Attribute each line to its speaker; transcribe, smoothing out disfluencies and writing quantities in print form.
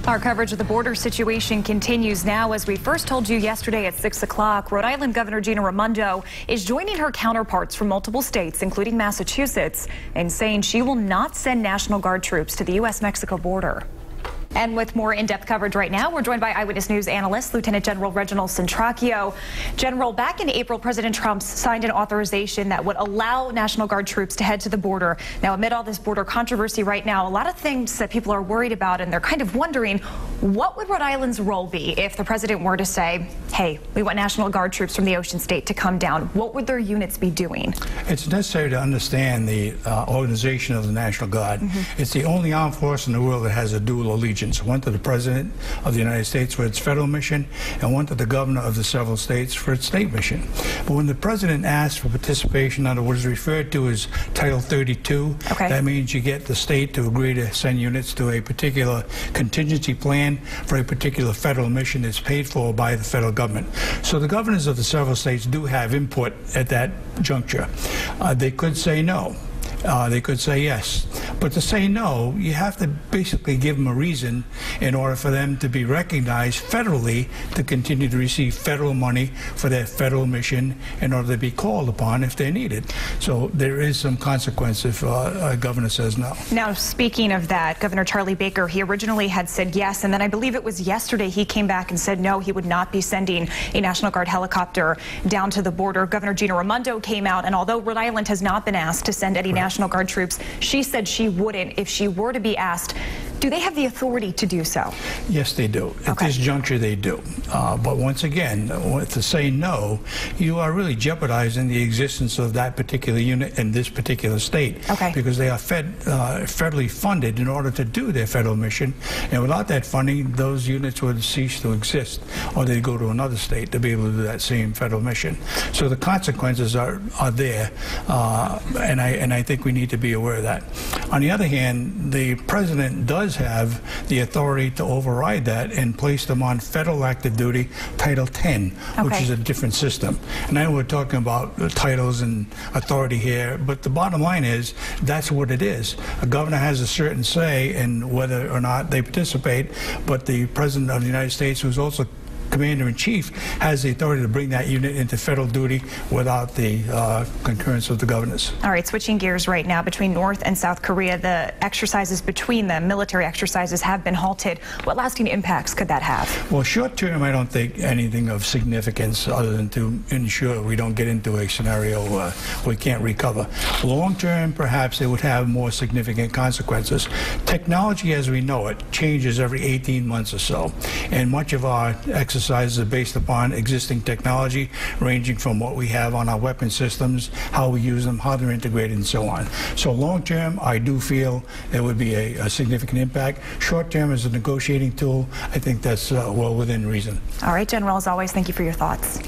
Speaker 1: Our coverage of the border situation continues now. As we first told you yesterday at 6 o'clock, Rhode Island Governor Raimondo is joining her counterparts from multiple states, including Massachusetts, in saying she will not send National Guard troops to the U.S.-Mexico border. And with more in-depth coverage right now, we're joined by Eyewitness News analyst Lieutenant General Reginald Centracchio. General, back in April, President Trump signed an authorization that would allow National Guard troops to head to the border. Now, amid all this border controversy right now, a lot of things that people are worried about, and they're kind of wondering, what would Rhode Island's role be if the president were to say, hey, we want National Guard troops from the Ocean State to come down? What would their units be doing?
Speaker 2: It's necessary to understand the organization of the National Guard. It's the only armed force in the world that has a dual allegiance. One to the President of the United States for its federal mission, and one to the governor of the several states for its state mission. But when the President asks for participation under what is referred to as Title 32, that means you get the state to agree to send units to a particular contingency plan for a particular federal mission that's paid for by the federal government. So the governors of the several states do have input at that juncture. They could say no. They could say yes. But to say no, you have to basically give them a reason in order for them to be recognized federally to continue to receive federal money for their federal mission in order to be called upon if they're needed. So there is some consequence if a governor says no.
Speaker 1: Now, speaking of that, Governor Charlie Baker, he originally had said yes, and then I believe it was yesterday he came back and said no, he would not be sending a National Guard helicopter down to the border. Governor Raimondo came out, and although Rhode Island has not been asked to send any National Guard troops, she said she wouldn't if she were to be asked. Do they have the authority to do so?
Speaker 2: Yes, they do. At this juncture, they do. But once again, to say no, you are really jeopardizing the existence of that particular unit in this particular state. Because they are federally funded in order to do their federal mission. And without that funding, those units would cease to exist, or they'd go to another state to be able to do that same federal mission. So the consequences are there, and I think we need to be aware of that. On the other hand, the president does have the authority to override that and place them on federal active duty, Title 10, which is a different system. And I know we're talking about titles and authority here, but the bottom line is that's what it is. A governor has a certain say in whether or not they participate, but the President of the United States, who's also Commander-in-Chief, has the authority to bring that unit into federal duty without the concurrence of the governors.
Speaker 1: All right, switching gears right now between North and South Korea, the exercises between them, military exercises, have been halted. What lasting impacts could that have?
Speaker 2: Well, short term, I don't think anything of significance other than to ensure we don't get into a scenario where we can't recover. Long term, perhaps it would have more significant consequences. Technology as we know it changes every 18 months or so, and much of our exercises are based upon existing technology, ranging from what we have on our weapon systems, how we use them, how they're integrated, and so on. So long term, I do feel there would be a significant impact. Short term, as a negotiating tool, I think that's well within reason.
Speaker 1: All right, General, as always, thank you for your thoughts.